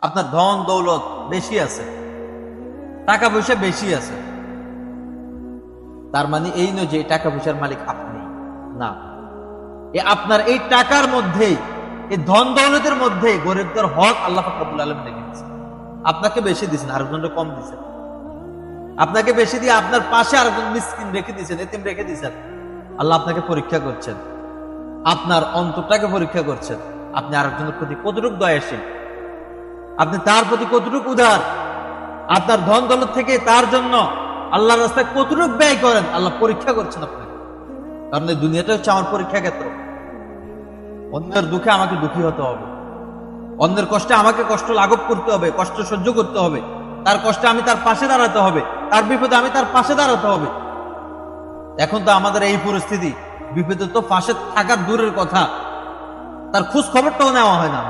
আপনার ধন দৌলত বেশি আছে, টাকা পয়সা বেশি আছে, তার মানে এই নয় যে টাকা পয়সার মালিক আপনি না। আপনার এই টাকার মধ্যেই, এই ধন দৌলতের মধ্যে গরিবদের হক আল্লাহ পাক রব্বুল আলামিন রেখে দিয়েছেন। আপনাকে বেশি দিয়েছেন, আরেকজনকে কম দিয়েছেন। আপনাকে বেশি দিয়ে আপনার পাশে আরেকজন মিসকিন রেখে দিয়েছেন, এতিম রেখে দিয়েছেন। আল্লাহ আপনাকে পরীক্ষা করছেন, আপনার অন্তরটাকে পরীক্ষা করছেন। আপনি আরেকজনের প্রতি কতটুকু দয়াশীল, আপনি তার প্রতি কতটুকু উদার, আপনার ধন দৌলত থেকে তার জন্য আল্লাহর রাস্তায় কতটুকু ব্যয় করেন, আল্লাহ পরীক্ষা করছেন আপনাকে। কারণ এই দুনিয়াটা হচ্ছে আমার পরীক্ষা ক্ষেত্র। অন্যের দুঃখে আমাকে দুঃখী হতে হবে, অন্যের কষ্টে আমাকে কষ্ট লাঘব করতে হবে, কষ্ট সহ্য করতে হবে, তার কষ্টে আমি তার পাশে দাঁড়াতে হবে, তার বিপদে আমি তার পাশে দাঁড়াতে হবে। এখন তো আমাদের এই পরিস্থিতি, বিপদে তো পাশে থাকার দূরের কথা, তার খোঁজ খবরটাও নেওয়া হয় না।